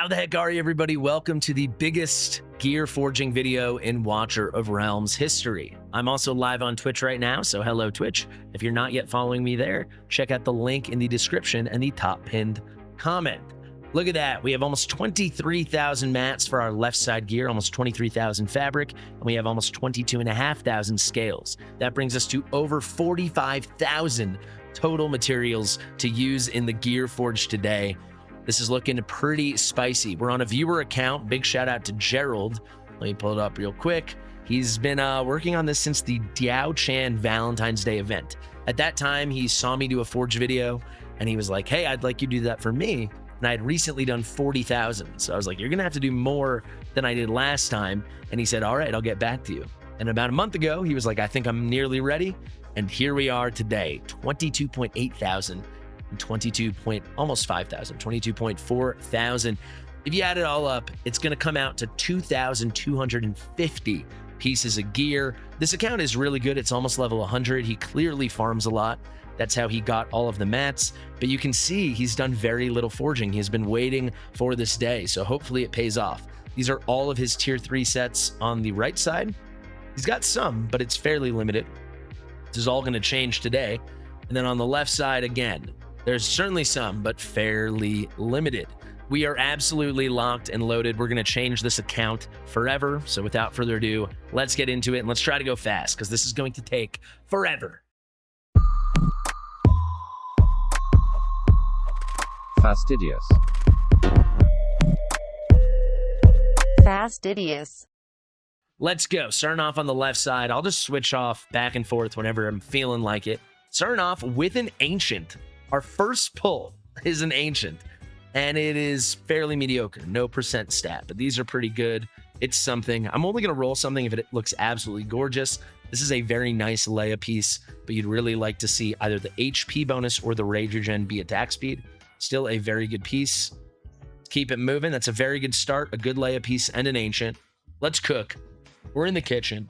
How the heck are you, everybody? Welcome to the biggest gear forging video in Watcher of Realms history. I'm also live on Twitch right now, so hello Twitch. If you're not yet following me there, check out the link in the description and the top pinned comment. Look at that. We have almost 23,000 mats for our left side gear, almost 23,000 fabric, and we have almost 22,500 scales. That brings us to over 45,000 total materials to use in the gear forge today. This is looking pretty spicy. We're on a viewer account. Big shout out to Gerald. Let me pull it up real quick. He's been working on this since the Diao Chan Valentine's Day event. At that time, he saw me do a forge video and he was like, hey, I'd like you to do that for me. And I had recently done 40,000. So I was like, you're gonna have to do more than I did last time. And he said, all right, I'll get back to you. And about a month ago, he was like, I think I'm nearly ready. And here we are today, 22.8 thousand. 22.4 thousand. If you add it all up, it's going to come out to 2,250 pieces of gear. This account is really good. It's almost level 100. He clearly farms a lot. That's how he got all of the mats. But you can see he's done very little forging. He's been waiting for this day. So hopefully it pays off. These are all of his tier 3 sets on the right side. He's got some, but it's fairly limited. This is all going to change today. And then on the left side again, there's certainly some, but fairly limited. We are absolutely locked and loaded. We're going to change this account forever. So without further ado, let's get into it and let's try to go fast because this is going to take forever. Fastidious. Fastidious. Let's go. Starting off on the left side. I'll just switch off back and forth whenever I'm feeling like it. Starting off with an ancient. Our first pull is an ancient, and it is fairly mediocre. No percent stat, but these are pretty good. It's something. I'm only going to roll something if it looks absolutely gorgeous. This is a very nice Leia piece, but you'd really like to see either the HP bonus or the rage regen be attack speed. Still a very good piece. Keep it moving. That's a very good start. A good Leia piece and an ancient. Let's cook. We're in the kitchen.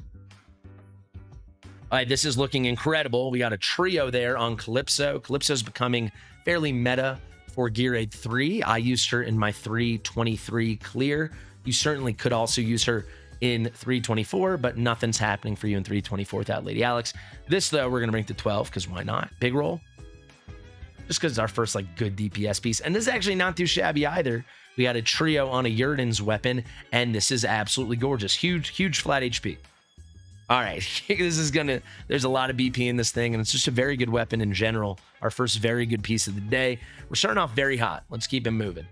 All right, this is looking incredible. We got a trio there on Calypso. Calypso's becoming fairly meta for Gear Aid 3. I used her in my 323 clear. You certainly could also use her in 324, but nothing's happening for you in 324 without Lady Alex. This, though, we're going to bring to 12, because why not? Big roll. Just because it's our first, good DPS piece. And this is actually not too shabby either. We got a trio on a Yurden's weapon, and this is absolutely gorgeous. Huge flat HP. All right, there's a lot of BP in this thing, and it's just a very good weapon in general. Our first very good piece of the day. We're starting off very hot. Let's keep it moving.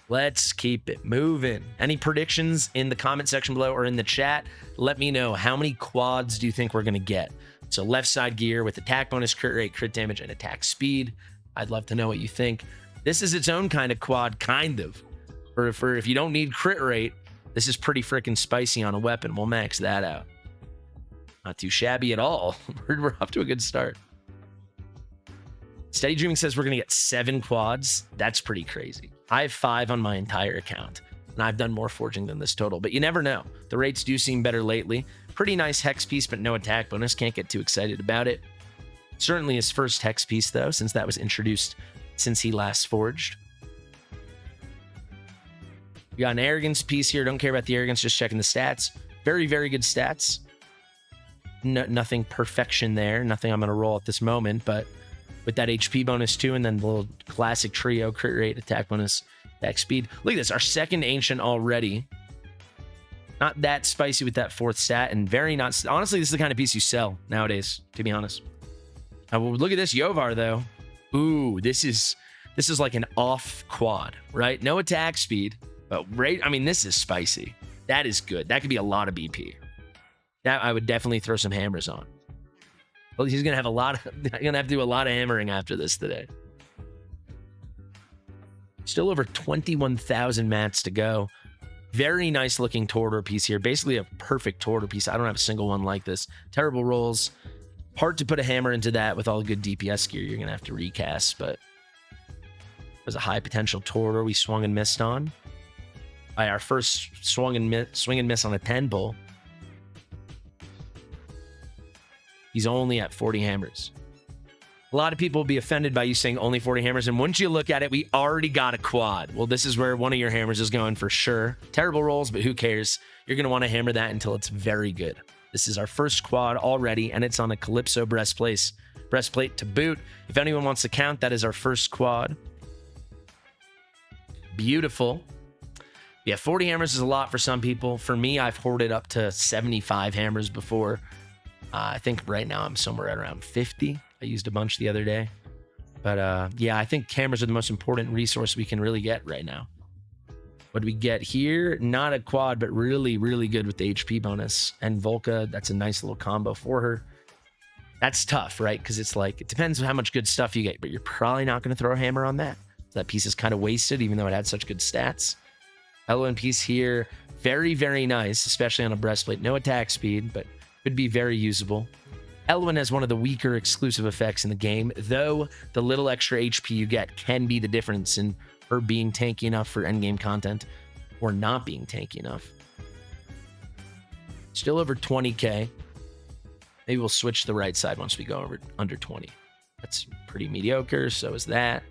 Let's keep it moving. Any predictions in the comment section below or in the chat? Let me know. How many quads do you think we're going to get? So left side gear with attack bonus, crit rate, crit damage, and attack speed. I'd love to know what you think. This is its own kind of quad, kind of. For if you don't need crit rate, this is pretty freaking spicy on a weapon. We'll max that out. Not too shabby at all. We're off to a good start. Steady Dreaming says we're going to get 7 quads. That's pretty crazy. I have 5 on my entire account, and I've done more forging than this total, but you never know. The rates do seem better lately. Pretty nice hex piece, but no attack bonus. Can't get too excited about it. Certainly his first hex piece, though, since that was introduced since he last forged. We got an arrogance piece here. Don't care about the arrogance, just checking the stats. Very, very good stats. Nothing perfection there. Nothing I'm going to roll at this moment, but with that HP bonus too, and then the little classic trio, crit rate, attack bonus, attack speed. Look at this, our second ancient already. Not that spicy with that 4th stat, and very not... Honestly, this is the kind of piece you sell nowadays, to be honest. Look at this Yovar, though. Ooh, this is like an off quad, right? No attack speed. But this is spicy. That is good. That could be a lot of BP. That I would definitely throw some hammers on. Well, he's gonna have to do a lot of hammering after this today. Still over 21,000 mats to go. Very nice looking Torador piece here. Basically a perfect Torador piece. I don't have a single one like this. Terrible rolls. Hard to put a hammer into that with all the good DPS gear. You're gonna have to recast, but it was a high potential Torador we swung and missed on. Our first swing and miss on a 10 bull. He's only at 40 hammers. A lot of people will be offended by you saying only 40 hammers, and once you look at it, we already got a quad. Well, this is where one of your hammers is going for sure. Terrible rolls, but who cares? You're going to want to hammer that until it's very good. This is our first quad already, and it's on a Calypso breastplate to boot. If anyone wants to count, that is our first quad. Beautiful. Yeah, 40 hammers is a lot for some people. For me, I've hoarded up to 75 hammers before. I think right now I'm somewhere at around 50. I used a bunch the other day. But yeah, I think hammers are the most important resource we can really get right now. What do we get here? Not a quad, but really, really good with the HP bonus. And Volca, that's a nice little combo for her. That's tough, right? Because it's like, it depends on how much good stuff you get, but you're probably not going to throw a hammer on that. That piece is kind of wasted, even though it had such good stats. Elwyn piece here, very, very nice, especially on a breastplate. No attack speed, but could be very usable. Elwyn has one of the weaker exclusive effects in the game, though the little extra HP you get can be the difference in her being tanky enough for endgame content or not being tanky enough. Still over 20k. Maybe we'll switch the right side once we go over under 20. That's pretty mediocre, so is that.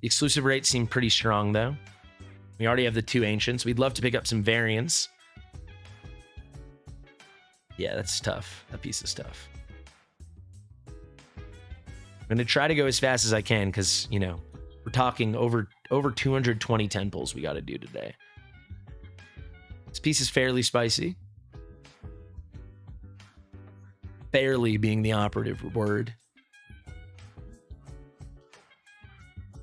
The exclusive rates seem pretty strong, though. We already have the 2 ancients. We'd love to pick up some variants. Yeah, that's tough. That piece is tough. I'm going to try to go as fast as I can because, you know, we're talking over 220 temples we got to do today. This piece is fairly spicy. Fairly being the operative word.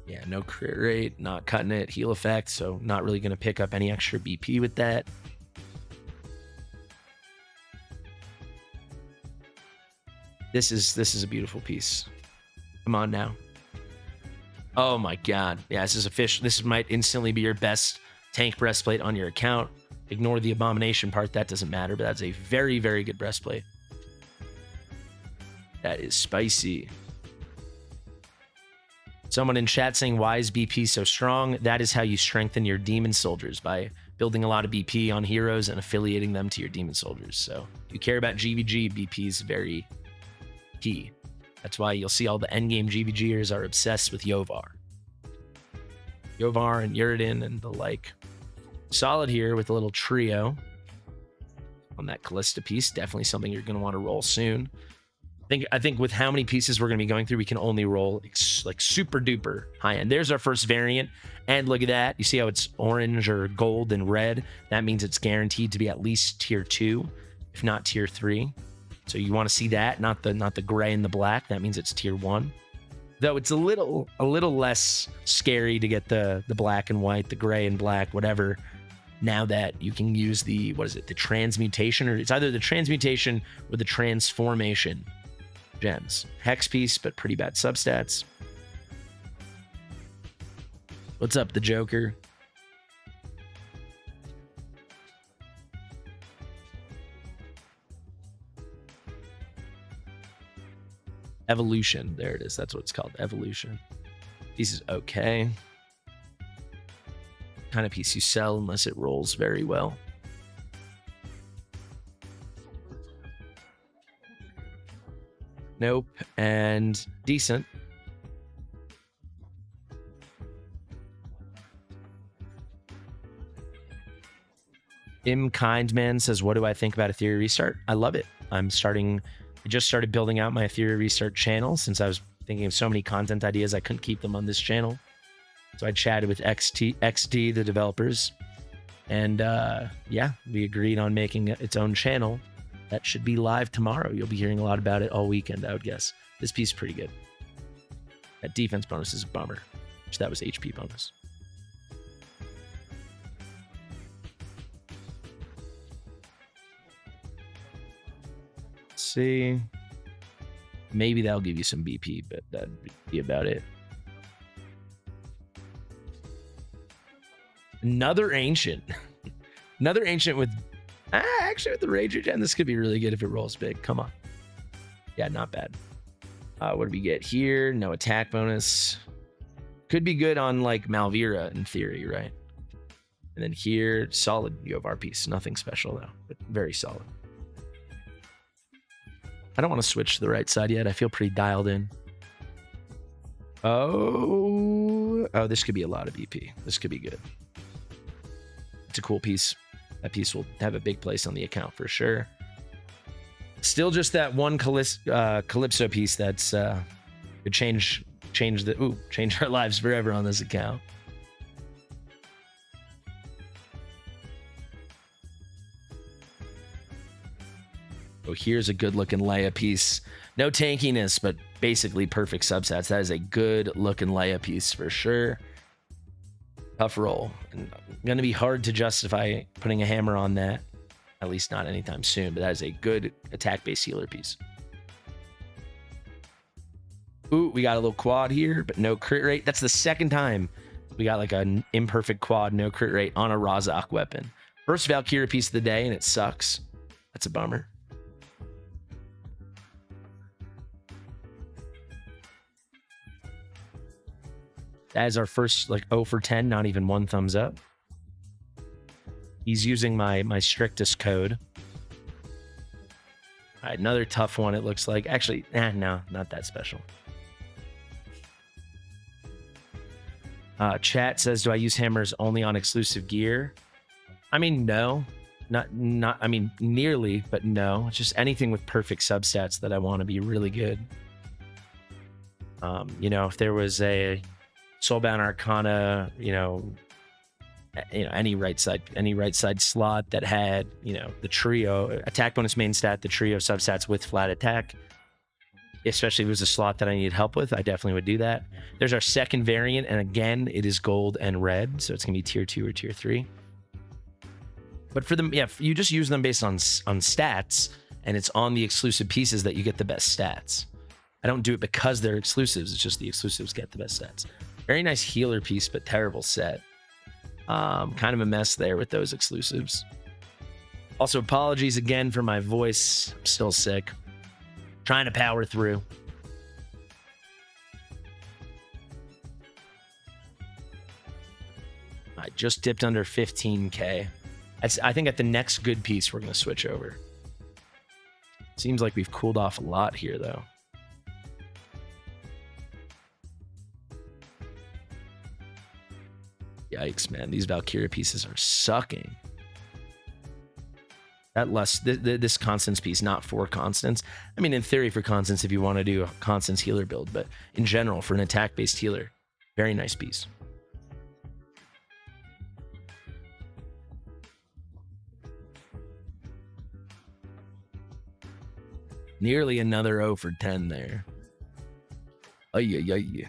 Yeah, no crit rate, not cutting it, heal effect, so not really going to pick up any extra BP with that. This is a beautiful piece. Come on now. Oh my god. Yeah, this is a fish. This might instantly be your best tank breastplate on your account. Ignore the abomination part, that doesn't matter, but that's a very, very good breastplate. That is spicy. Someone in chat saying, why is BP so strong? That is how you strengthen your demon soldiers, by building a lot of BP on heroes and affiliating them to your demon soldiers. So if you care about GVG, BP is very key. That's why you'll see all the endgame GVGers are obsessed with Yovar. Yovar and Uridin and the like. Solid here with a little trio on that Callista piece. Definitely something you're going to want to roll soon. I think with how many pieces we're going to be going through, we can only roll like super duper high end. There's our first variant. And look at that. You see how it's orange or gold and red? That means it's guaranteed to be at least tier 2, if not tier 3. So you want to see that, not the gray and the black. That means it's tier 1. Though it's a little less scary to get the black and white, the gray and black, whatever. Now that you can use the, what is it, the transmutation, or it's either the transmutation or the transformation gems. Hex piece, but pretty bad substats. What's up, the Joker? Evolution. There it is. That's what it's called. Evolution. Piece is okay. Kind of piece you sell unless it rolls very well. Nope. And decent. Kindman says, what do I think about Ethereal Restart? I love it. I just started building out my Ethereal Restart channel since I was thinking of so many content ideas. I couldn't keep them on this channel. So I chatted with XD, the developers. And yeah, we agreed on making its own channel. That should be live tomorrow. You'll be hearing a lot about it all weekend, I would guess. This piece is pretty good. That defense bonus is a bummer. So that was HP bonus. Let's see. Maybe that'll give you some BP, but that'd be about it. Another ancient. Another ancient with... actually, with the Rager Gen, this could be really good if it rolls big. Come on. Yeah, not bad. What do we get here? No attack bonus. Could be good on, like, Malvira in theory, right? And then here, solid Yovar piece. Nothing special, though, but very solid. I don't want to switch to the right side yet. I feel pretty dialed in. Oh, this could be a lot of BP. This could be good. It's a cool piece. That piece will have a big place on the account for sure. Still just that one Calypso piece that's could change our lives forever on this account. Oh, here's a good looking Leia piece. No tankiness, but basically perfect subsets. That is a good looking Leia piece for sure. Tough roll. And going to be hard to justify putting a hammer on that. At least not anytime soon, but that is a good attack-based healer piece. Ooh, we got a little quad here, but no crit rate. That's the second time we got like an imperfect quad, no crit rate on a Razak weapon. First Valkyrie piece of the day, and it sucks. That's a bummer. That is our first like 0 for 10, not even 1 thumbs up. He's using my strictest code. All right, another tough one, it looks like. Actually, no, not that special. Chat says, do I use hammers only on exclusive gear? I mean, no. Not I mean, nearly, but no. It's just anything with perfect substats that I want to be really good. You know, if there was a Soulbound Arcana, any right side slot that had, the trio attack bonus main stat, the trio substats with flat attack, especially if it was a slot that I needed help with, I definitely would do that. There's our second variant, and again, it is gold and red, so it's gonna be tier 2 or tier 3. But for them, you just use them based on stats, and it's on the exclusive pieces that you get the best stats. I don't do it because they're exclusives, it's just the exclusives get the best stats. Very nice healer piece, but terrible set. Kind of a mess there with those exclusives. Also, apologies again for my voice. I'm still sick. Trying to power through. I just dipped under 15K. I think at the next good piece, we're going to switch over. Seems like we've cooled off a lot here, though. Yikes, man. These Valkyria pieces are sucking. This Constance piece, not for Constance. I mean, in theory for Constance, if you want to do a Constance healer build, but in general, for an attack-based healer, very nice piece. Nearly another 0 for 10 there. Ay.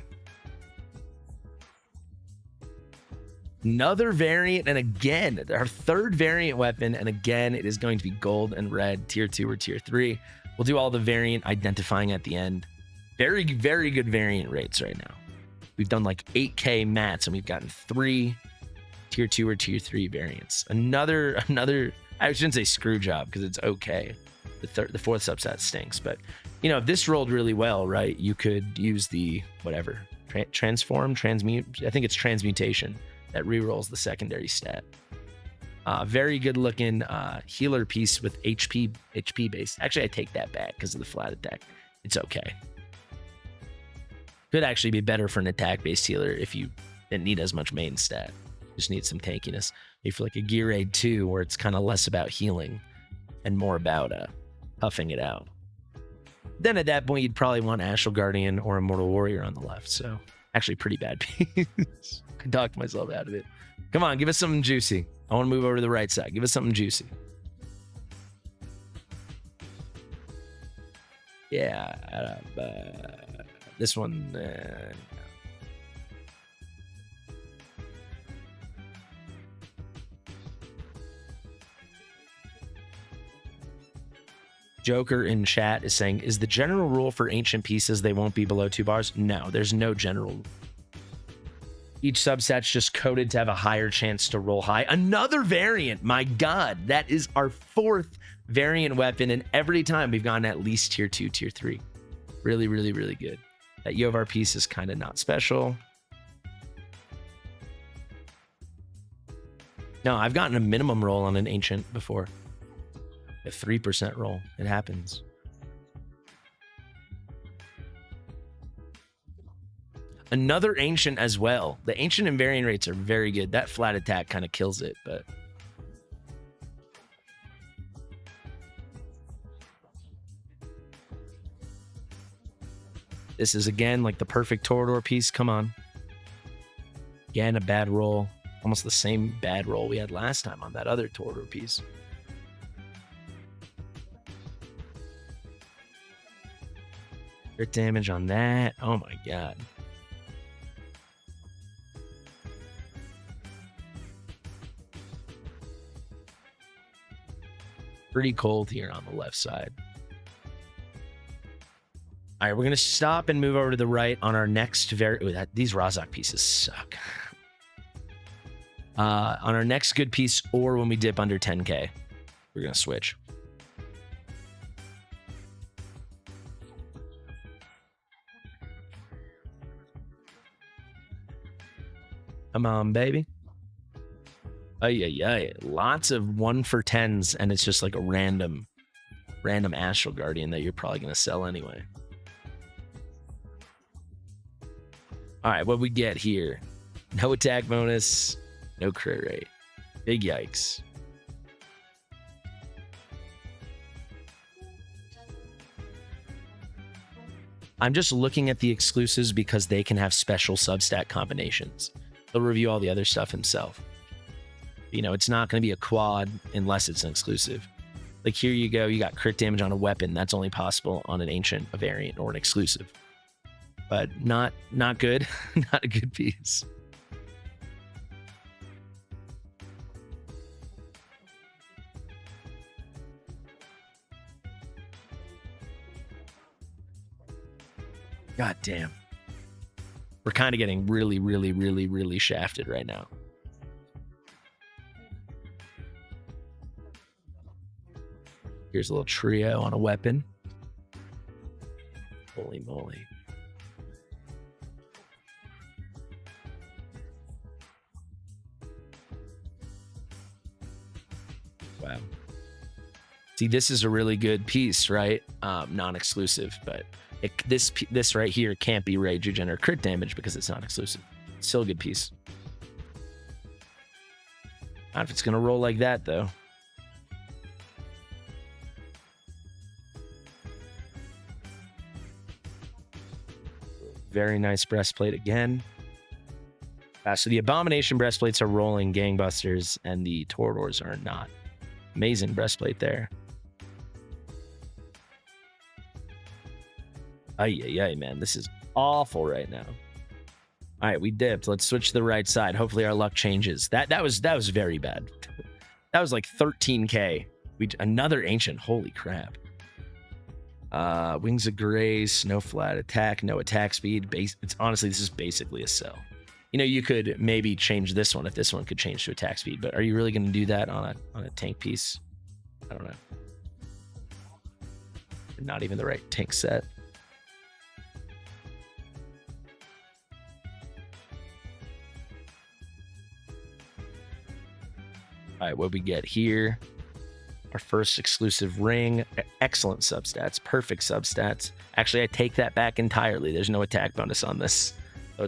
Another variant, and again, our third variant weapon, and again, it is going to be gold and red, tier 2 or tier 3. We'll do all the variant identifying at the end. Very, very good variant rates right now. We've done like 8K mats, and we've gotten 3 tier 2 or tier 3 variants. Another, I shouldn't say screw job, because it's okay. The fourth subset stinks, but, if this rolled really well, right, you could use the, whatever, transmute, I think it's transmutation. That rerolls the secondary stat. Very good looking healer piece with HP base. Actually, I take that back because of the flat attack. It's okay. Could actually be better for an attack based healer if you didn't need as much main stat. Just need some tankiness. Maybe for like a Gear Aid 2 where it's kind of less about healing and more about huffing it out. Then at that point, you'd probably want Astral Guardian or Immortal Warrior on the left. So actually pretty bad piece. I talked myself out of it. Come on, give us something juicy. I want to move over to the right side. Give us something juicy. Yeah. This one. Joker in chat is saying, is the general rule for ancient pieces they won't be below 2 bars? No, there's no general. Each subset's just coded to have a higher chance to roll high. Another variant, my God, that is our 4th variant weapon, and every time we've gone at least tier 2, tier 3. Really, really, really good. That Yovar piece is kind of not special. No, I've gotten a minimum roll on an ancient before. A 3% roll. It happens. Another ancient as well. The ancient and variant rates are very good. That flat attack kind of kills it, but this is again like the perfect Torador piece. Come on. Again, a bad roll. Almost the same bad roll we had last time on that other Torador piece. Crit damage on that. Oh my god. Pretty cold here on the left side. All right, we're going to stop and move over to the right on our next these Razak pieces suck. On our next good piece, or when we dip under 10k, we're going to switch. Come on, baby. Lots of 1 for 10s, and it's just like a random Astral Guardian that you're probably going to sell anyway. All right, what we get here? No attack bonus, no crit rate. Big yikes. I'm just looking at the exclusives because they can have special substat combinations. He'll review all the other stuff himself. You know, it's not going to be a quad unless it's an exclusive. Like here you go, you got crit damage on a weapon. That's only possible on an ancient, a variant, or an exclusive. But not good. Not a good piece. God damn. We're kind of getting really shafted right now. Here's a little trio on a weapon. Holy moly. Wow. See, this is a really good piece, right? Non-exclusive, but this right here can't be Rage Regen or crit damage because it's not exclusive. Still a good piece. Not if it's going to roll like that, though. Very nice breastplate again. So the Abomination breastplates are rolling gangbusters, and the Toradors are not. Amazing breastplate there. Ay, man. This is awful right now. All right, we dipped. Let's switch to the right side. Hopefully our luck changes. That was very bad. That was like 13k. Another ancient. Holy crap. Wings of Grace, no flat attack, no attack speed. It's honestly, this is basically a sell. You know, you could maybe change this one if this one could change to attack speed, but are you really going to do that on a tank piece? I don't know. Not even the right tank set. All right, what we get here? Our first exclusive ring. Excellent substats. Perfect substats. Actually, I take that back entirely. There's no attack bonus on this.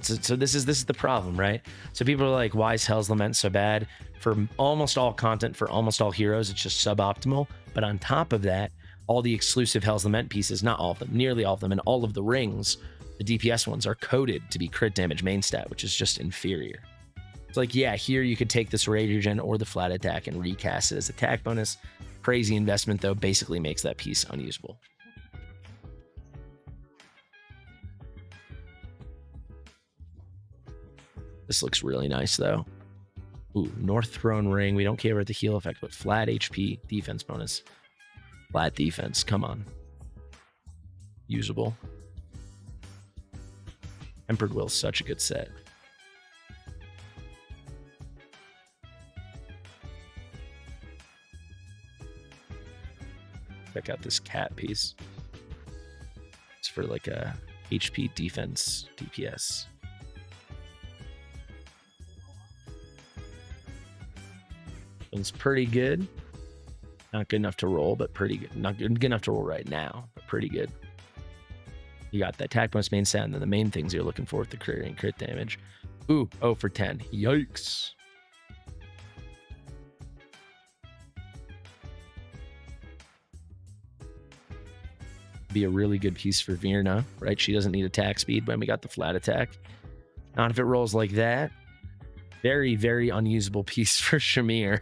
So this is the problem, right? So people are like, why is Hell's Lament so bad? For almost all content, for almost all heroes, it's just suboptimal. But on top of that, all the exclusive Hell's Lament pieces, not all of them, nearly all of them, and all of the rings, the DPS ones, are coded to be crit damage main stat, which is just inferior. It's like, yeah, here you could take this Rage Regen or the flat attack and recast it as attack bonus. Crazy investment, though, basically makes that piece unusable. This looks really nice, though. Ooh, North Throne Ring. We don't care about the heal effect, but flat HP defense bonus. Flat defense. Come on. Usable. Tempered Will, such a good set. Check out this cat piece. It's for like a HP defense DPS. It's pretty good. Not good enough to roll, but pretty good. Not good enough to roll right now, but pretty good. You got the attack bonus main stat, and then the main things you're looking for with the crit rate and crit damage. Ooh, 0 for 10. Yikes. Be a really good piece for Virna, right? She doesn't need attack speed when we got the flat attack. Not if it rolls like that. Very, very unusable piece for Shamir.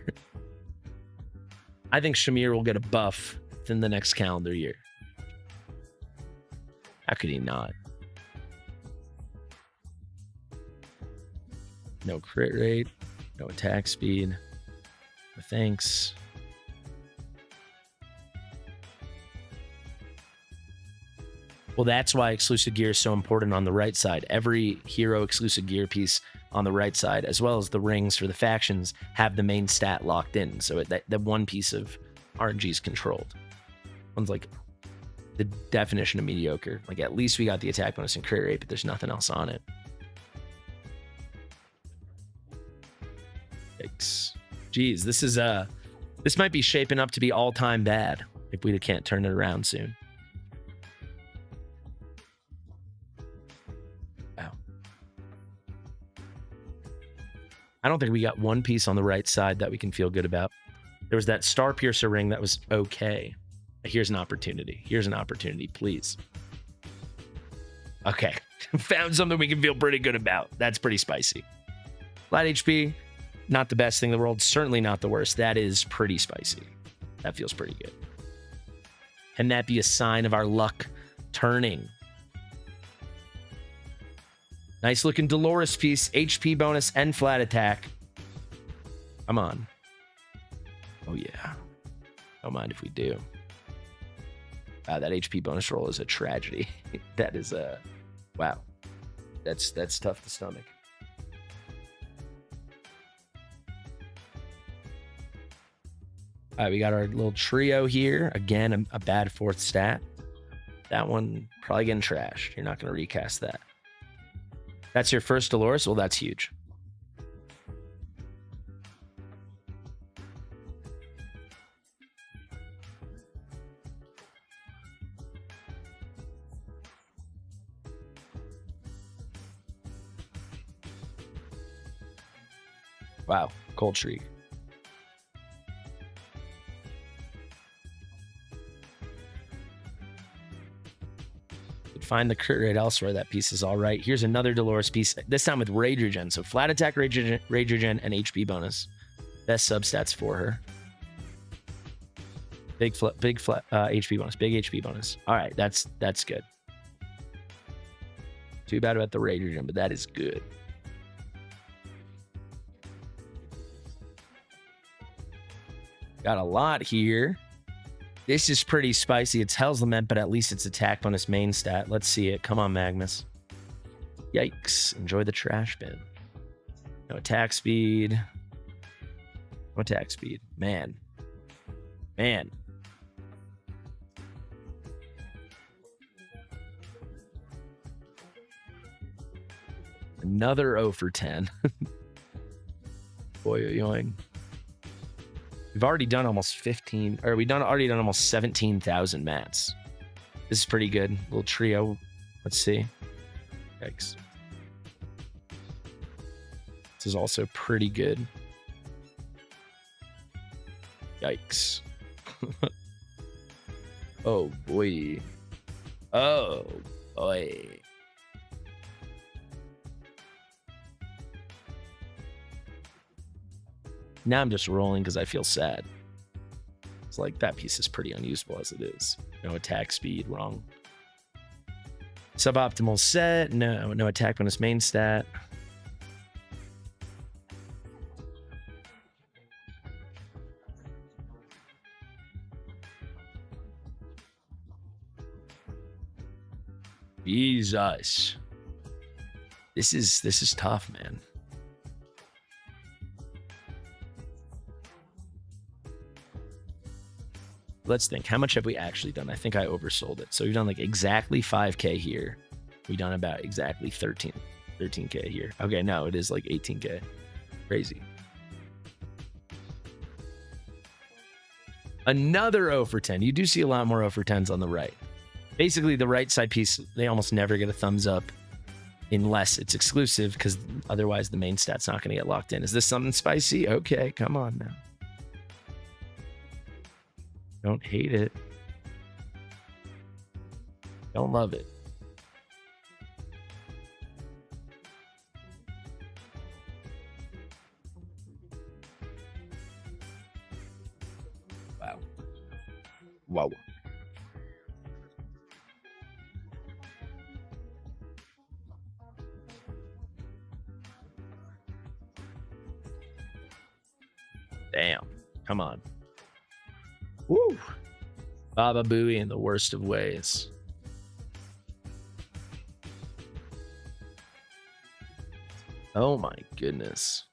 I think Shamir will get a buff within the next calendar year. How could he not? No crit rate, no attack speed. No thanks. Well, that's why exclusive gear is so important on the right side. Every hero exclusive gear piece on the right side, as well as the rings for the factions, have the main stat locked in. So that one piece of RNG is controlled. One's like the definition of mediocre. Like, at least we got the attack bonus and crit rate, but there's nothing else on it. Yikes. Jeez, this might be shaping up to be all-time bad if we can't turn it around soon. Wow. I don't think we got one piece on the right side that we can feel good about. There was that Star Piercer ring that was okay. Here's an opportunity. Here's an opportunity, please. Okay. Found something we can feel pretty good about. That's pretty spicy. Flat HP, not the best thing in the world. Certainly not the worst. That is pretty spicy. That feels pretty good. Can that be a sign of our luck turning? Nice looking Dolores piece. HP bonus and flat attack. Come on. Oh, yeah. Don't mind if we do. That HP bonus roll is a tragedy. That is a... Wow. That's tough to stomach. All right, we got our little trio here. Again, a bad fourth stat. That one probably getting trashed. You're not going to recast that. That's your first Dolores? Well, that's huge. Wow, cold streak. Find the crit rate elsewhere. That piece is all right. Here's another Dolores piece, this time with Rage Regen. So flat attack, Rage Regen, and HP bonus. Best substats for her. Big HP bonus. Big HP bonus. All right, that's good. Too bad about the Rage Regen, but that is good. Got a lot here. This is pretty spicy. It's Hell's Lament, but at least it's attack bonus main stat. Let's see it. Come on, Magnus. Yikes. Enjoy the trash bin. No attack speed. No attack speed. Man. Man. Another 0 for 10. Boy, yoing. We've already done almost 15, or already done almost 17,000 mats. This is pretty good. Little trio. Let's see. Yikes. This is also pretty good. Yikes. Oh boy. Oh boy. Now I'm just rolling because I feel sad. It's like that piece is pretty unusable as it is. No attack speed, wrong. Suboptimal set, no attack bonus main stat. Jesus. This is tough, man. Let's think. How much have we actually done? I think I oversold it. So we've done like exactly 5K here. We've done about exactly 13K here. Okay, no, it is like 18K. Crazy. Another 0 for 10. You do see a lot more 0 for 10s on the right. Basically, the right side piece, they almost never get a thumbs up unless it's exclusive, because otherwise the main stat's not going to get locked in. Is this something spicy? Okay, come on now. Don't hate it. Don't love it. Wow. Wow. Damn. Come on. Woo. Baba Booey in the worst of ways. Oh my goodness.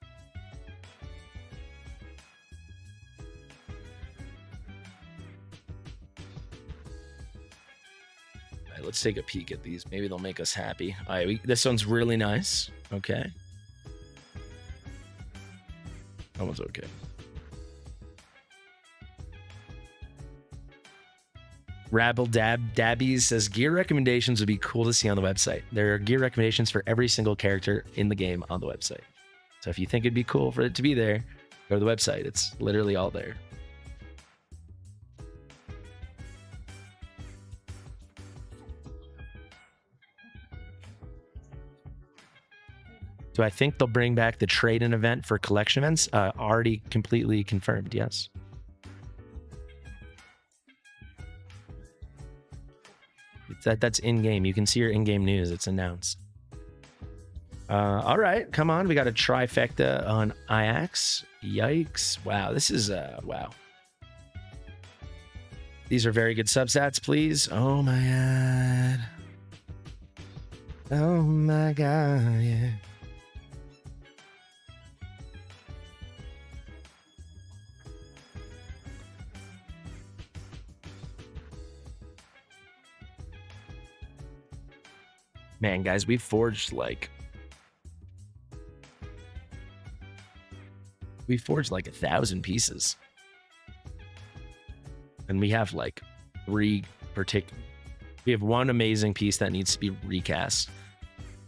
All right, let's take a peek at these. Maybe they'll make us happy. All right, this one's really nice. Okay. That one's okay. Rabble Dabbies says gear recommendations would be cool to see on the website. There are gear recommendations for every single character in the game on the website. So if you think it'd be cool for it to be there, go to the website. It's literally all there. Do I think they'll bring back the trade-in event for collection events? Already completely confirmed, yes. That's in-game. You can see your in-game news. It's announced. All right, come on. We got a trifecta on Ajax. Yikes. Wow, this is, wow. These are very good substats, please. Oh, my God. Oh, my God, yeah. Man, guys, we've forged like 1,000 pieces. And we have like we have one amazing piece that needs to be recast.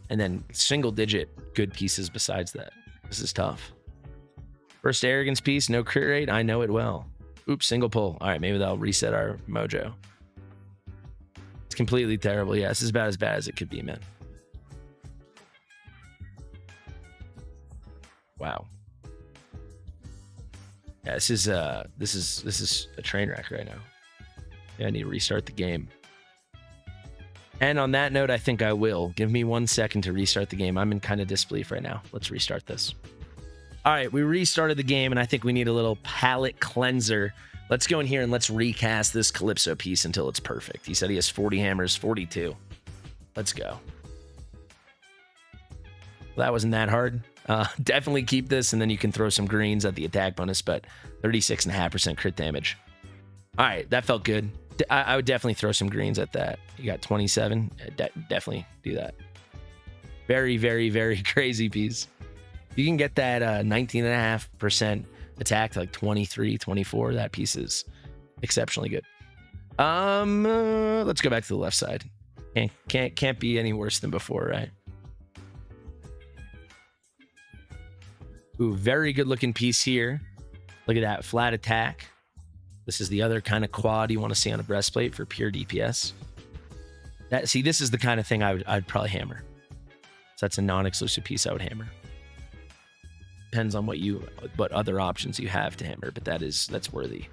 And then single digit good pieces besides that. This is tough. First arrogance piece, no crit rate. I know it well. Oops, single pull. All right, maybe that'll reset our mojo. It's completely terrible. Yeah, this is about as bad as it could be, man. Wow. Yeah, this is a train wreck right now. Yeah, I need to restart the game. And on that note, I think I will. Give me 1 second to restart the game. I'm in kind of disbelief right now. Let's restart this. All right, we restarted the game, and I think we need a little palette cleanser. Let's go in here and let's recast this Calypso piece until it's perfect. He said he has 40 hammers, 42. Let's go. Well, that wasn't that hard. Definitely keep this, and then you can throw some greens at the attack bonus, but 36.5% crit damage. All right, that felt good. I would definitely throw some greens at that. You got 27. Definitely do that. Very, very, very crazy piece. You can get that 19.5% attack to like 23, 24. That piece is exceptionally good. Let's go back to the left side. Can't be any worse than before, right? Ooh, very good looking piece here. Look at that flat attack. This is the other kind of quad you want to see on a breastplate for pure DPS. See, this is the kind of thing I'd probably hammer. So that's a non-exclusive piece I would hammer. Depends on what other options you have to hammer, but that's worthy.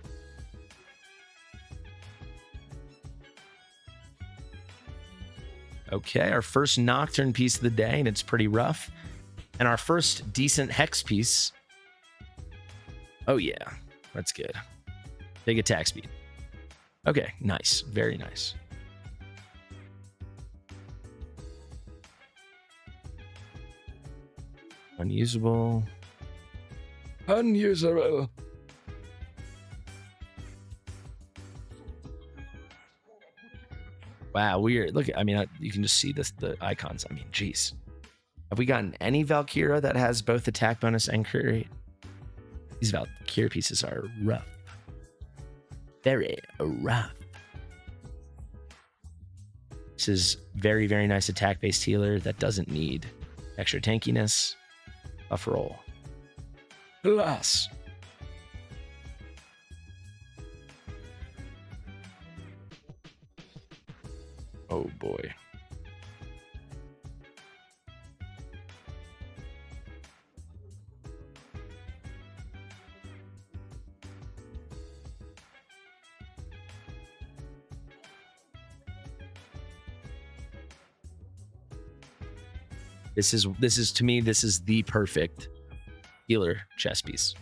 Okay, our first Nocturne piece of the day, and it's pretty rough. And our first decent Hex piece. Oh yeah, that's good. Big attack speed. Okay, nice. Very nice. Unusable. Unusable. Wow, weird. Look, I mean, you can just see the icons. I mean, geez. Have we gotten any Valkyra that has both attack bonus and crit rate? These Valkyra pieces are rough. Very rough. This is very, very nice attack-based healer that doesn't need extra tankiness. Buff roll. Alas. Oh boy. This is to me, this is the perfect healer chess piece.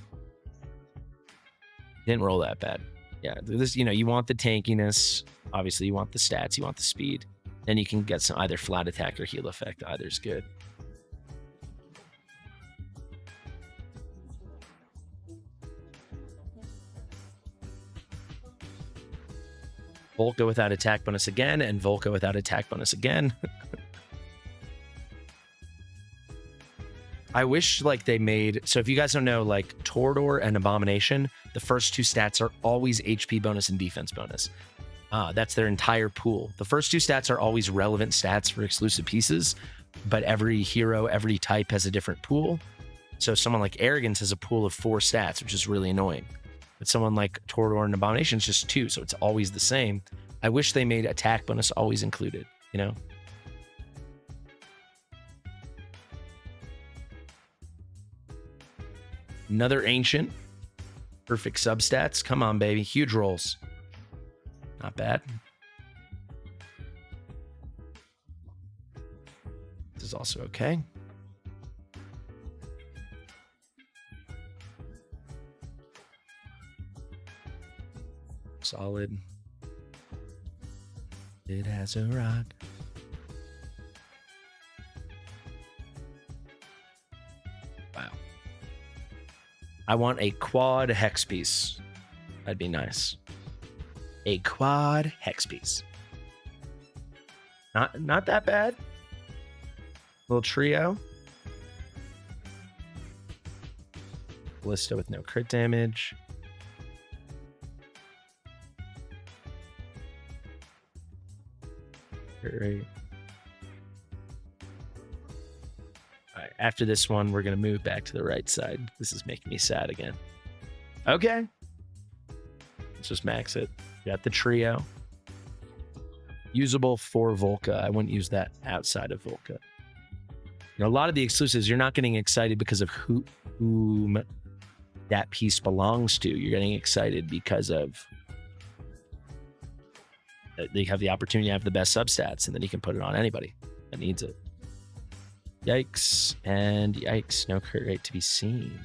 Didn't roll that bad. Yeah, this, you know, you want the tankiness. Obviously, you want the stats, you want the speed. Then you can get some either flat attack or heal effect. Either's good. Volca without attack bonus again, and Volca without attack bonus again. I wish like they made, so if you guys don't know, like Torador and Abomination, the first two stats are always HP bonus and defense bonus. That's their entire pool. The first two stats are always relevant stats for exclusive pieces, but every hero, every type has a different pool. So someone like Arrogance has a pool of 4 stats, which is really annoying. But someone like Torador and Abomination is just 2, so it's always the same. I wish they made attack bonus always included, you know? Another Ancient. Perfect substats. Come on, baby. Huge rolls. Not bad. This is also okay. Solid. It has a rock. Wow. I want a quad hex piece. That'd be nice. A quad hex piece. Not that bad. Little trio. Ballista with no crit damage. Great. All right, after this one, we're going to move back to the right side. This is making me sad again. Okay. Let's just max it. Got the trio. Usable for Volca. I wouldn't use that outside of Volca. You know, a lot of the exclusives, you're not getting excited because of whom that piece belongs to. You're getting excited because of they have the opportunity to have the best substats, and then you can put it on anybody that needs it. Yikes and yikes. No crit rate to be seen.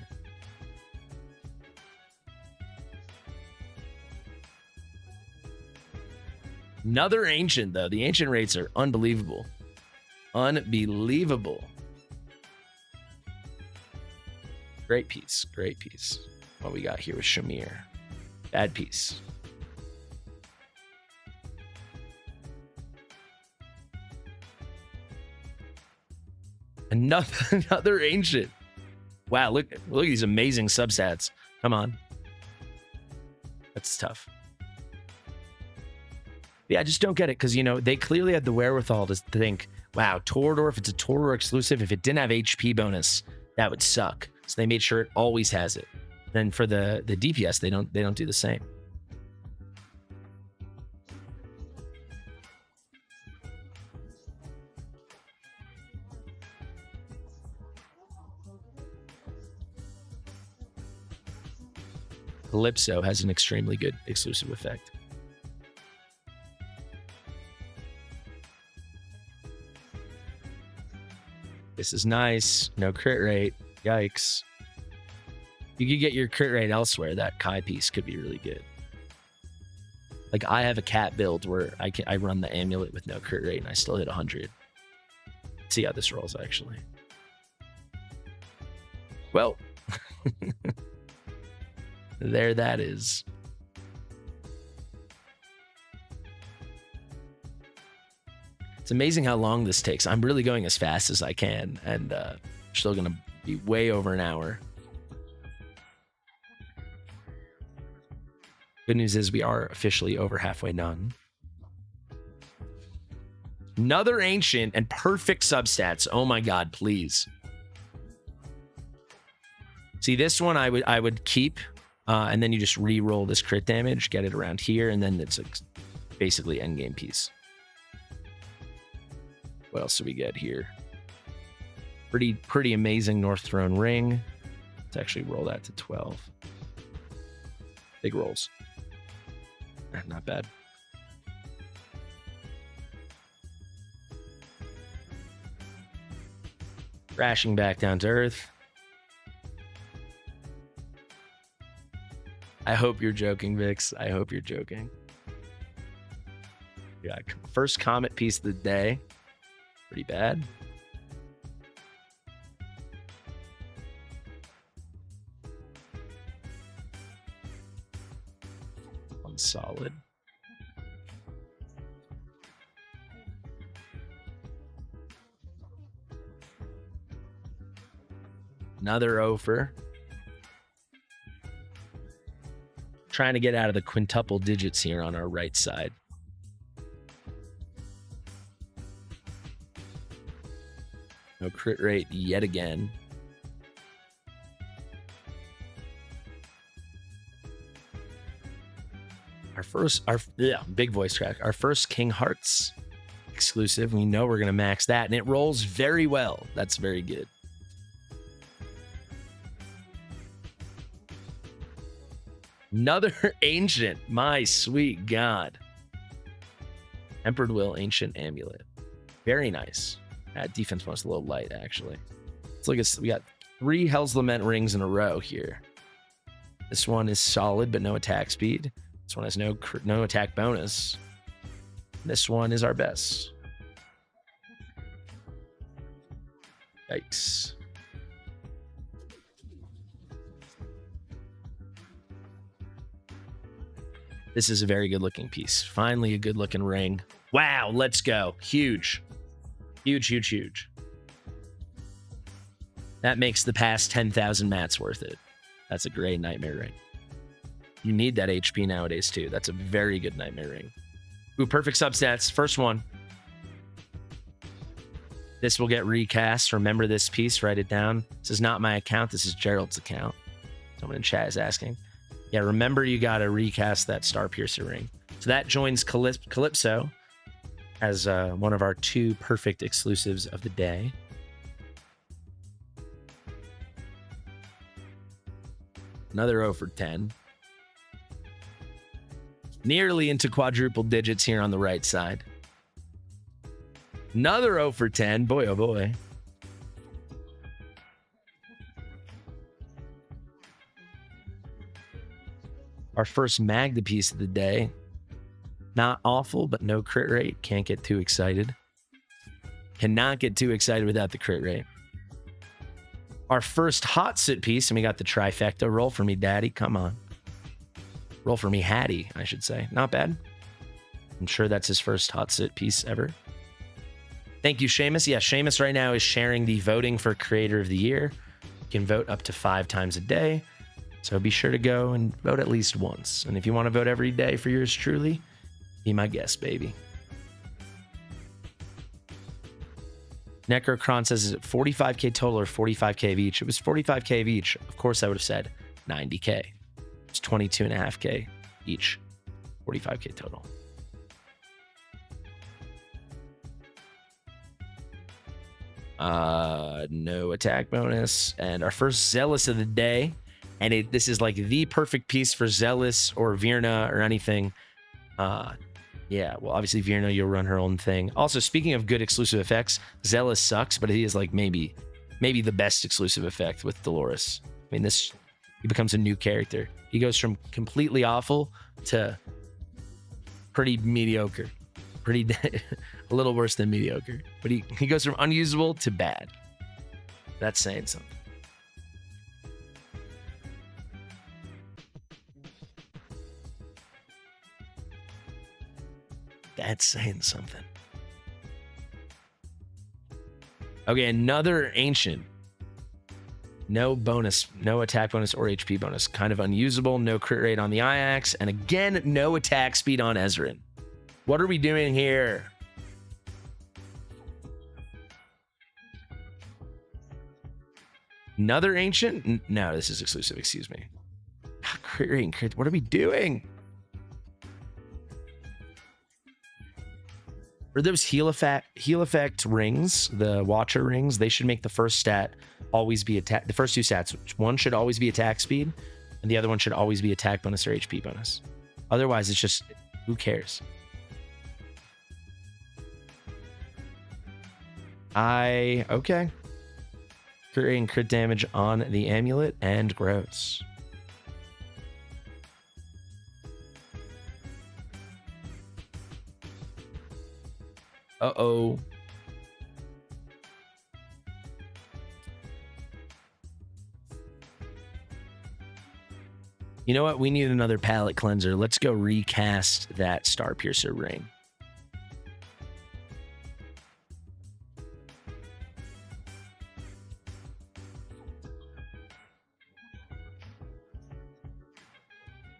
Another Ancient, though. The Ancient rates are unbelievable. Unbelievable. Great piece. Great piece. What we got here with Shamir. Bad piece. Another Ancient. Wow, look at these amazing substats. Come on. That's tough. Yeah, I just don't get it because, you know, they clearly had the wherewithal to think, wow, Torador, if it's a Torador exclusive, if it didn't have HP bonus, that would suck. So they made sure it always has it. Then for the DPS, they don't do the same. Calypso has an extremely good exclusive effect. This is nice. No crit rate. Yikes. You could get your crit rate elsewhere. That Kai piece could be really good. Like, I have a cat build where I run the amulet with no crit rate and I still hit 100. See how this rolls, actually. Well, there that is. It's amazing how long this takes. I'm really going as fast as I can, and still going to be way over an hour. Good news is we are officially over halfway done. Another ancient and perfect substats. Oh my god, please. See, this one I would keep, and then you just re-roll this crit damage, get it around here, and then it's basically endgame piece. What else do we get here? Pretty amazing North Throne Ring. Let's actually roll that to 12. Big rolls. Not bad. Crashing back down to earth. I hope you're joking, Vix. I hope you're joking. Yeah, first comet piece of the day. Pretty bad. One solid. Another offer. Trying to get out of the quintuple digits here on our right side. No crit rate yet again. Big voice crack. Our first King Hearts exclusive. We know we're going to max that, and it rolls very well. That's very good. Another ancient. My sweet God. Tempered Will Ancient Amulet. Very nice. That defense bonus a little light, actually. Let's look at, we got 3 Hell's Lament rings in a row here. This one is solid, but no attack speed. This one has no attack bonus. This one is our best. Yikes. This is a very good looking piece. Finally, a good looking ring. Wow, let's go. Huge. Huge, huge, huge. That makes the past 10,000 mats worth it. That's a great nightmare ring. You need that HP nowadays, too. That's a very good nightmare ring. Ooh, perfect substats. First one. This will get recast. Remember this piece. Write it down. This is not my account. This is Gerald's account. Someone in chat is asking. Yeah, remember you got to recast that Star Piercer ring. So that joins Calypso as one of our 2 perfect exclusives of the day. Another 0 for 10. Nearly into quadruple digits here on the right side. Another 0 for 10. Boy, oh boy. Our first Magda piece of the day. Not awful, but no crit rate. Can't get too excited. Cannot get too excited without the crit rate. Our first hot sit piece, and we got the trifecta. Roll for me, daddy. Come on. Roll for me, Hattie, I should say. Not bad. I'm sure that's his first hot sit piece ever. Thank you, Seamus. Yeah, Seamus right now is sharing the voting for Creator of the Year. You can vote up to 5 times a day. So be sure to go and vote at least once. And if you want to vote every day for yours truly, be my guest, baby. Necrocron says, is it 45k total or 45k of each? It was 45k of each. Of course, I would have said 90k. It's 22.5k each. 45k total. No attack bonus. And our first Zealous of the day. And this is like the perfect piece for Zealous or Virna or anything. Yeah, well, obviously Virna, you'll run her own thing. Also, speaking of good exclusive effects, Zealous sucks, but he is like maybe the best exclusive effect with Dolores. I mean, he becomes a new character. He goes from completely awful to pretty mediocre. A little worse than mediocre. But he goes from unusable to bad. That's saying something. That's saying something. Okay, another ancient. No bonus, no attack bonus or HP bonus. Kind of unusable. No crit rate on the Iax. And again, no attack speed on Ezrein. What are we doing here? Another ancient? No, this is exclusive. Excuse me. Crit rate and crit. What are we doing? For those heal effect rings, the Watcher rings, they should make the first stat always be attack. The first two stats, one should always be attack speed, and the other one should always be attack bonus or HP bonus. Otherwise, it's just, who cares? Okay. Crit rate and crit damage on the amulet and gross. Uh-oh. You know what? We need another palette cleanser. Let's go recast that Star Piercer ring.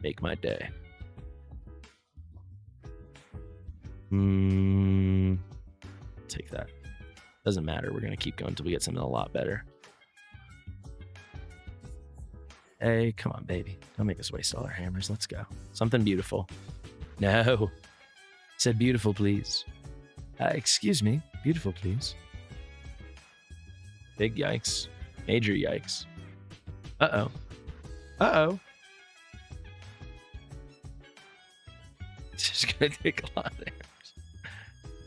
Make my day. Take that. Doesn't matter. We're going to keep going until we get something a lot better. Hey, come on, baby. Don't make us waste all our hammers. Let's go. Something beautiful. No. Said beautiful, please. Excuse me. Beautiful, please. Big yikes. Major yikes. Uh-oh. Uh-oh. It's just going to take a lot of hammers.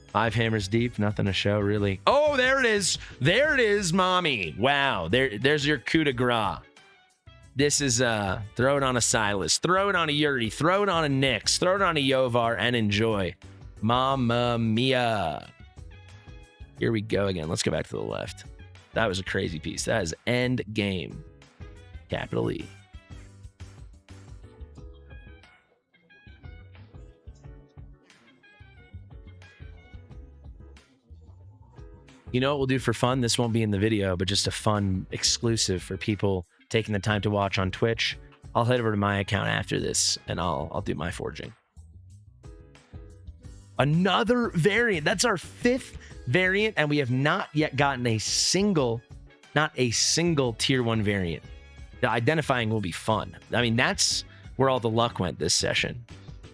5 hammers deep. Nothing to show, really. Oh, there it is. There it is, mommy. Wow. There's your coup de grace. This is, throw it on a Silas. Throw it on a Yuri. Throw it on a Nyx. Throw it on a Yovar and enjoy. Mamma mia. Here we go again. Let's go back to the left. That was a crazy piece. That is end game. Capital E. You know what we'll do for fun? This won't be in the video, but just a fun exclusive for people taking the time to watch on Twitch. I'll head over to my account after this and I'll do my forging. Another variant. That's our 5th variant, and we have not yet gotten not a single tier 1 variant. The identifying will be fun. I mean, that's where all the luck went this session.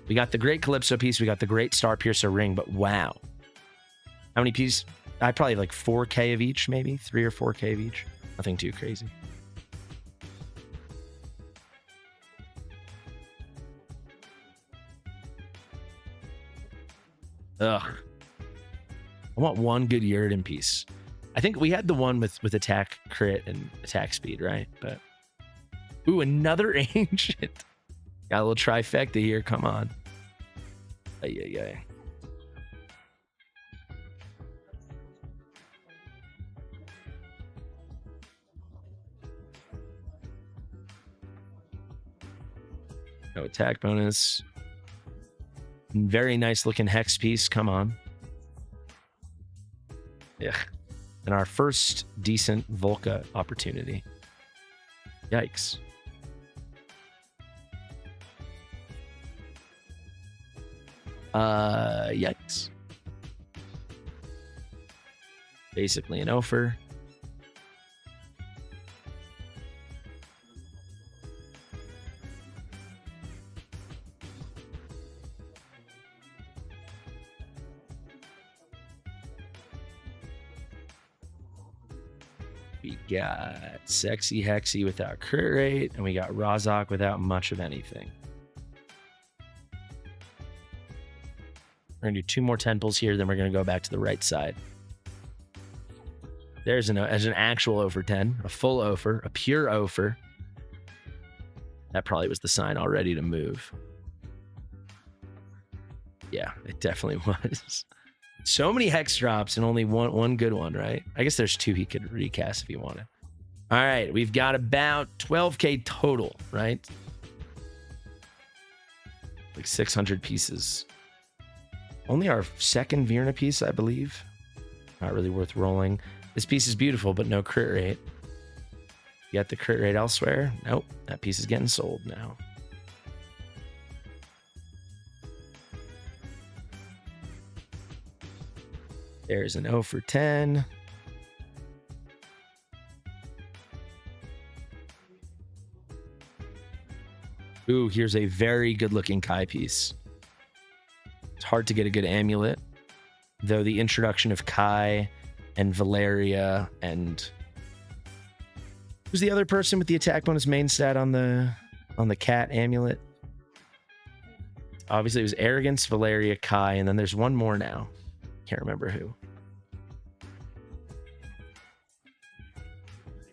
We got the great Calypso piece, we got the great Star Piercer ring, but wow. How many pieces? I probably have like 4K of each, maybe 3 or 4K of each. Nothing too crazy. Ugh. I want one good Uridan piece. I think we had the one with attack crit and attack speed, right? But ooh, another ancient. Got a little trifecta here. Come on. Ay. No attack bonus. Very nice looking hex piece. Come on. Yeah. And our first decent Volca opportunity. Yikes. Yikes. Basically an offer. We got Sexy Hexy without crit rate, and we got Razak without much of anything. We're gonna do 2 more temples here, then we're gonna go back to the right side. There's an actual over 10, a full offer, a pure offer. That probably was the sign already to move. Yeah, it definitely was. So many hex drops and only one good one, right? I guess there's 2 he could recast if he wanted. All right, we've got about 12K total, right? Like 600 pieces. Only our 2nd Virna piece, I believe. Not really worth rolling. This piece is beautiful, but no crit rate. You got the crit rate elsewhere? Nope, that piece is getting sold now. There's an 0 for 10. Ooh, here's a very good looking Kai piece. It's hard to get a good amulet, though the introduction of Kai and Valeria and who's the other person with the attack bonus main stat on the cat amulet? Obviously it was Arrogance, Valeria, Kai, and then there's one more now. Can't remember who.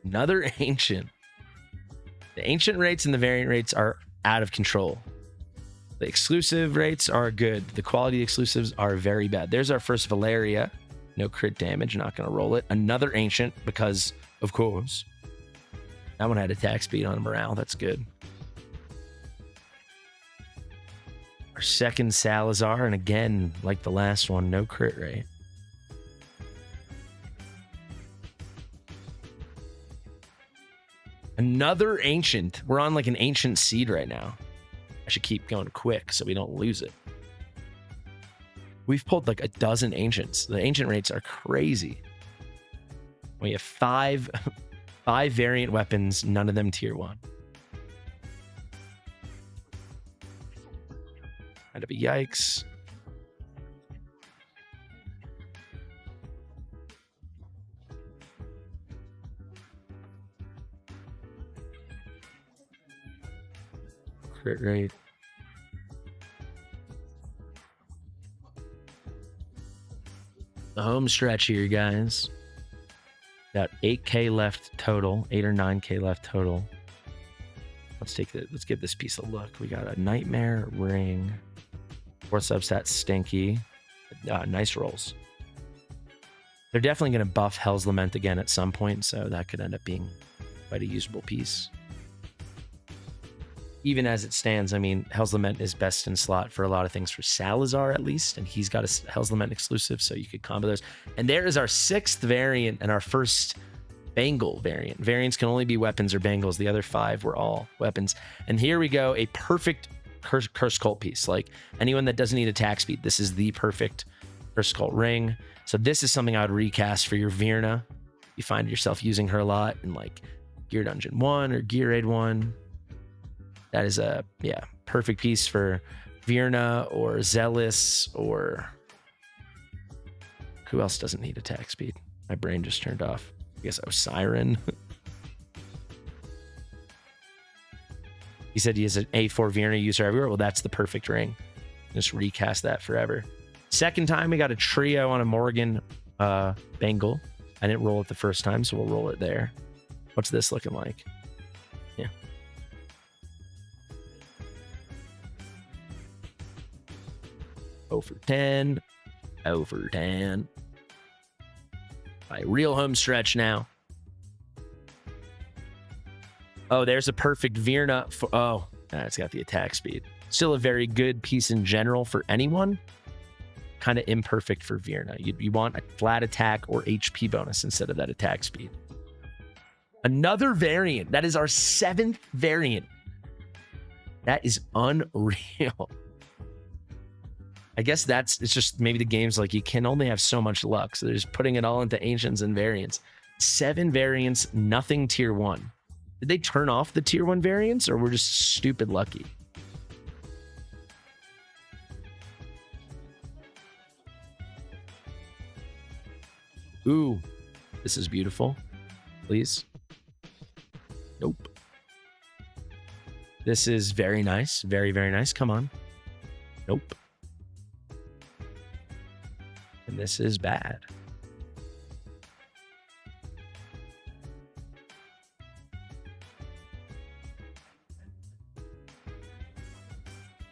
Another ancient. The ancient rates and the variant rates are out of control. The exclusive rates are good. The quality exclusives are very bad. There's our first Valeria. No crit damage, not going to roll it. Another ancient because, of course. That one had attack speed on morale. That's good. Our second Salazar, and again, like the last one, no crit rate. Another ancient. We're on like an ancient seed right now. I should keep going quick so we don't lose it. We've pulled like a dozen ancients. The ancient rates are crazy. We have five variant weapons, none of them tier 1. Kind of a yikes. Crit rate. The home stretch here, guys. Got 8K left total, 8 or 9K left total. Let's give this piece a look. We got a Nightmare Ring. 4 substat Stinky. Nice rolls. They're definitely going to buff Hell's Lament again at some point, so that could end up being quite a usable piece. Even as it stands, I mean, Hell's Lament is best in slot for a lot of things for Salazar, at least, and he's got a Hell's Lament exclusive, so you could combo those. And there is our 6th variant and our first Bangle variant. Variants can only be weapons or bangles. The other 5 were all weapons. And here we go, a perfect Curse Cult piece. Like, anyone that doesn't need attack speed, this is the perfect Curse Cult ring. So this is something I would recast for your Virna. You find yourself using her a lot in, like, Gear Dungeon 1 or Gear Raid 1. That is a, perfect piece for Virna or Zealous or... Who else doesn't need attack speed? My brain just turned off. I guess I was Siren. He said he is an A4 Virna user everywhere. Well, that's the perfect ring. Just recast that forever. Second time, we got a trio on a Morgan Bangle. I didn't roll it the first time, so we'll roll it there. What's this looking like? Yeah. Over 10. Over 10. All right, real home stretch now. Oh, there's a perfect Virna. It's got the attack speed. Still a very good piece in general for anyone. Kind of imperfect for Virna. You want a flat attack or HP bonus instead of that attack speed. Another variant. That is our 7th variant. That is unreal. I guess it's just maybe the game's like you can only have so much luck. So they're just putting it all into ancients and variants. 7 variants, nothing tier 1. Did they turn off the tier 1 variants or we're just stupid lucky? Ooh, this is beautiful. Please. Nope. This is very nice. Very, very nice. Come on. Nope. And this is bad.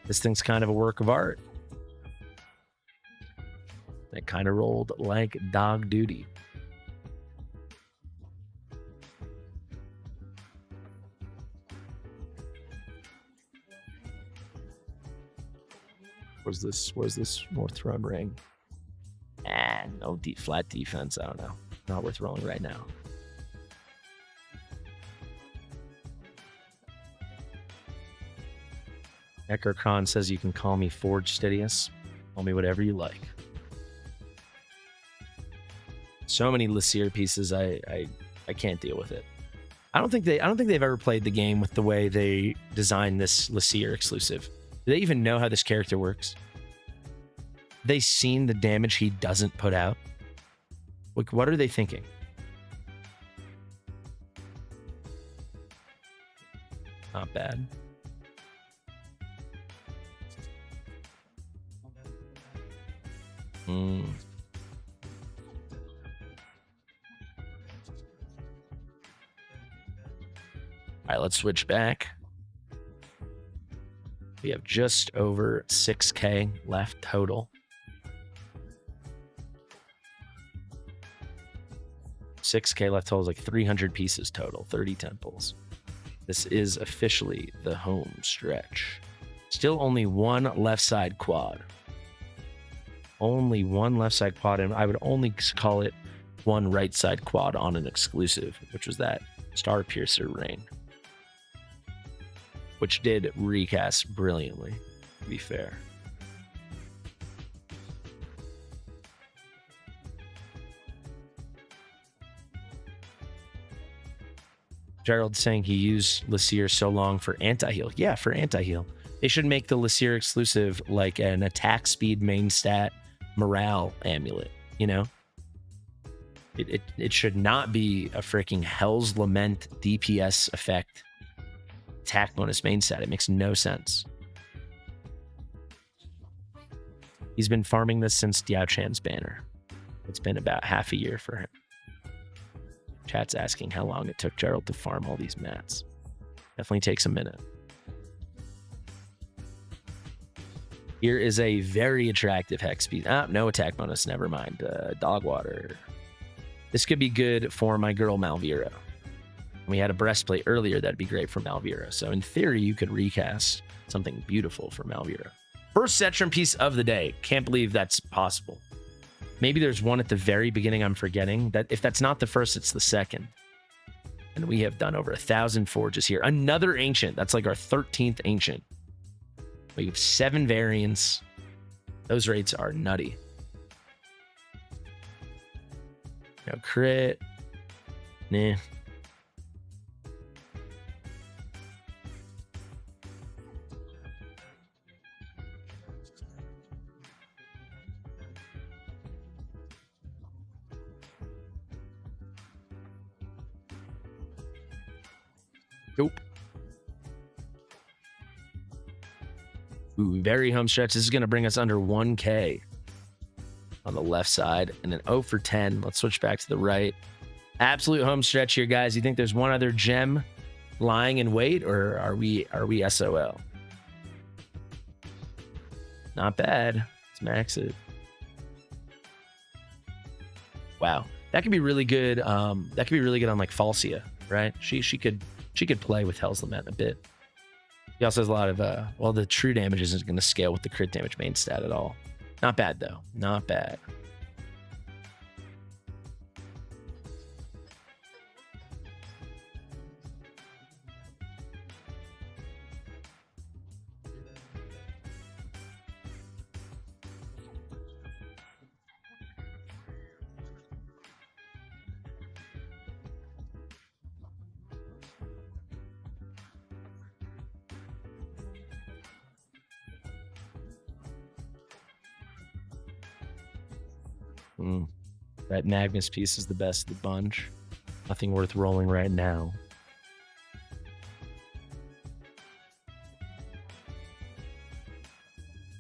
This thing's kind of a work of art. It kind of rolled like dog duty. Where's this more throne ring? No flat defense. I don't know. Not worth rolling right now. Necrocron says you can call me Forge Fastidious. Call me whatever you like. So many Lysier pieces, I can't deal with it. I don't think they've ever played the game with the way they designed this Lassier exclusive. Do they even know how this character works? They seen the damage he doesn't put out? Like, what are they thinking? Not bad. All right, let's switch back. We have just over 6K left total. 6K left total is like 300 pieces total, 30 temples. This is officially the home stretch. Still only one left side quad. Only one left side quad, and I would only call it one right side quad on an exclusive, which was that Star Piercer ring, which did recast brilliantly, to be fair. Gerald saying he used Lassier so long for anti-heal. Yeah, for anti-heal. They should make the Lassier exclusive like an attack speed main stat morale amulet, you know? It should not be a freaking Hell's Lament DPS effect attack bonus main stat. It makes no sense. He's been farming this since Diao Chan's banner. It's been about half a year for him. Chat's asking how long it took Gerald to farm all these mats. Definitely takes a minute. Here is a very attractive hex speed. No attack bonus, never mind. Dog water. This could be good for my girl Malvira. We had a breastplate earlier that'd be great for Malvira. So in theory, you could recast something beautiful for Malvira. First Setrum piece of the day. Can't believe that's possible. Maybe there's one at the very beginning I'm forgetting. That if that's not the first, it's the second. And we have done over 1,000 forges here. Another ancient. That's like our 13th ancient. We have 7 variants. Those rates are nutty. No crit. Nah. Nope. Ooh, very home stretch. This is going to bring us under 1K on the left side. And then 0 for 10. Let's switch back to the right. Absolute home stretch here, guys. You think there's one other gem lying in wait, or are we SOL? Not bad. Let's max it. Wow. That could be really good. That could be really good on like Falsia, right? She could play with Hell's Lament a bit. He also has a lot of, well, the true damage isn't going to scale with the crit damage main stat at all. Not bad, though. Not bad. That Magnus piece is the best of the bunch. Nothing worth rolling right now.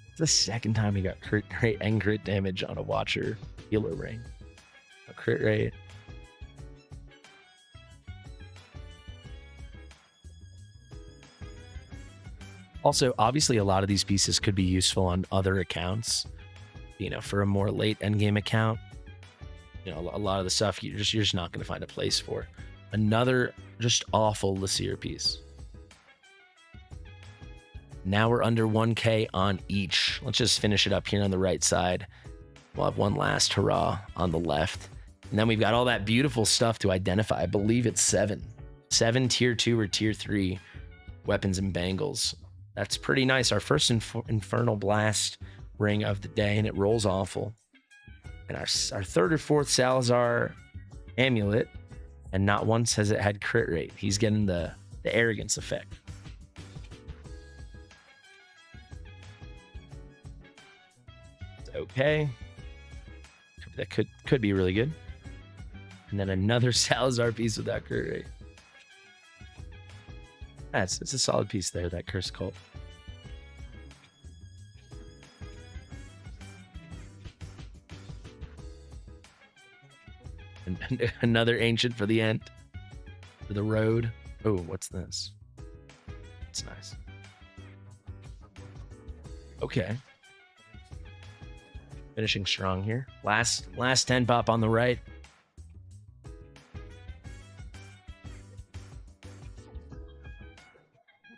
It's the second time we got crit rate and crit damage on a Watcher healer ring. A crit rate. Also, obviously, a lot of these pieces could be useful on other accounts. You know, for a more late endgame account, you know, a lot of the stuff you're just not going to find a place for. Another just awful Lassier piece. Now we're under 1K on each. Let's just finish it up here on the right side. We'll have one last hurrah on the left. And then we've got all that beautiful stuff to identify. I believe it's 7 tier 2 or tier 3 weapons and bangles. That's pretty nice. Our first Infernal Blast ring of the day, and it rolls awful. And our third or fourth Salazar amulet. And not once has it had crit rate. He's getting the arrogance effect. It's okay. That could be really good. And then another Salazar piece with that crit rate. It's a solid piece there, that Curse Cult. And another Ancient for the end. For the road. Oh, what's this? It's nice. Okay. Finishing strong here. Last 10 pop on the right.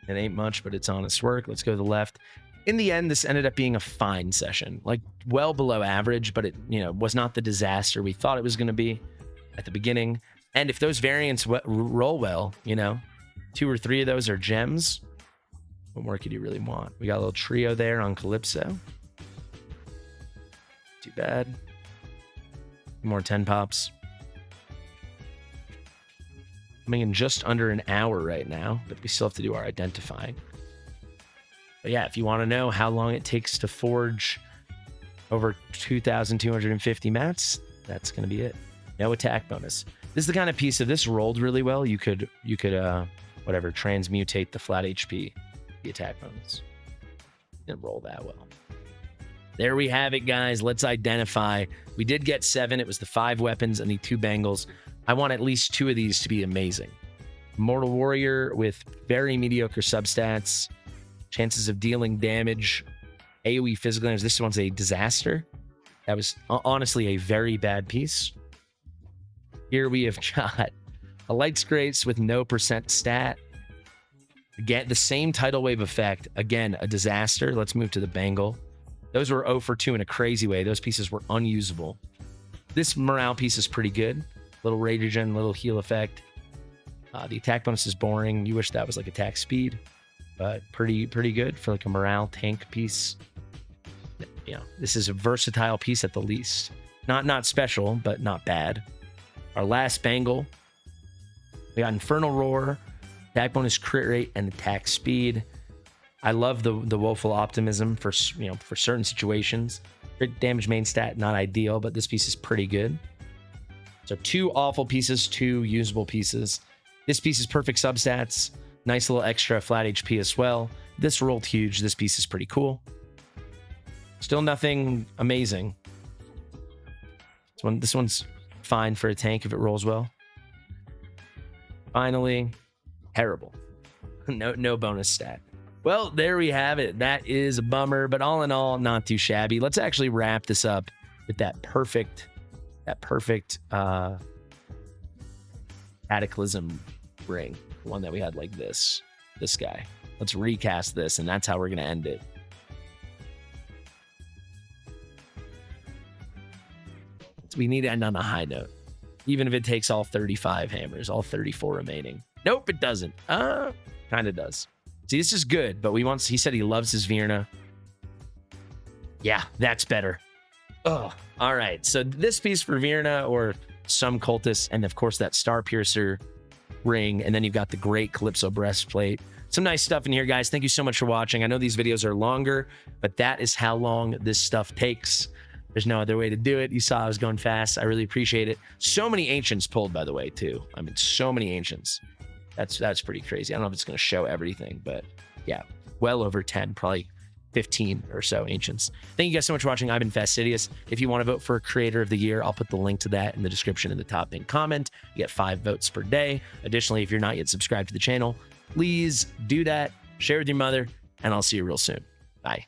It ain't much, but it's honest work. Let's go to the left. In the end, this ended up being a fine session, like well below average, but it, was not the disaster we thought it was going to be at the beginning. And if those variants roll well, 2 or 3 of those are gems. What more could you really want? We got a little trio there on Calypso. Too bad. More 10 pops. Coming in just under an hour right now, but we still have to do our identifying. But yeah, if you want to know how long it takes to forge over 2,250 mats, that's going to be it. No attack bonus. This is the kind of piece, if this rolled really well, you could whatever, transmutate the flat HP, the attack bonus. Didn't roll that well. There we have it, guys. Let's identify. We did get 7. It was the 5 weapons and the 2 bangles. I want at least 2 of these to be amazing. Mortal Warrior with very mediocre substats. Chances of dealing damage. AoE physical damage. This one's a disaster. That was honestly a very bad piece. Here we have got a Light's Grace with no % stat. Again, the same tidal wave effect. Again, a disaster. Let's move to the bangle. Those were 0 for 2 in a crazy way. Those pieces were unusable. This morale piece is pretty good. Little rage regen, little heal effect. The attack bonus is boring. You wish that was like attack speed, but pretty good for like a morale tank piece. This is a versatile piece at the least. Not special, but not bad. Our last bangle, we got Infernal Roar, attack bonus, crit rate, and attack speed. I love the Woeful Optimism for certain situations. Crit damage main stat, not ideal, but this piece is pretty good. So 2 awful pieces, 2 usable pieces. This piece is perfect substats. Nice little extra flat HP as well. This rolled huge. This piece is pretty cool. Still nothing amazing. This one's fine for a tank if it rolls well. Finally, terrible. No bonus stat. Well, there we have it. That is a bummer, but all in all, not too shabby. Let's actually wrap this up with that perfect Cataclysm ring, the one that we had like this guy. Let's recast this, and that's how we're gonna end it. We need to end on a high note, even if it takes all 35 hammers, all 34 remaining. Nope, it doesn't. Kind of does. See, this is good, but he said he loves his Virna. Yeah, that's better. Oh, all right. So this piece for Virna or some cultists, and of course that Star Piercer ring, and then you've got the great Calypso breastplate. Some nice stuff in here, guys. Thank you so much for watching. I know these videos are longer, but that is how long this stuff takes. There's no other way to do it. You saw I was going fast. I really appreciate it. So many Ancients pulled, by the way, too. I mean, so many Ancients. That's pretty crazy. I don't know if it's going to show everything, but yeah, well over 10, probably 15 or so Ancients. Thank you guys so much for watching. I've been Fastidious. If you want to vote for Creator of the Year, I'll put the link to that in the description in the top pinned comment. You get 5 votes per day. Additionally, if you're not yet subscribed to the channel, please do that. Share with your mother, and I'll see you real soon. Bye.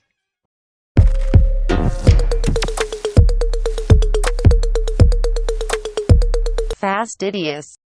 Fastidious.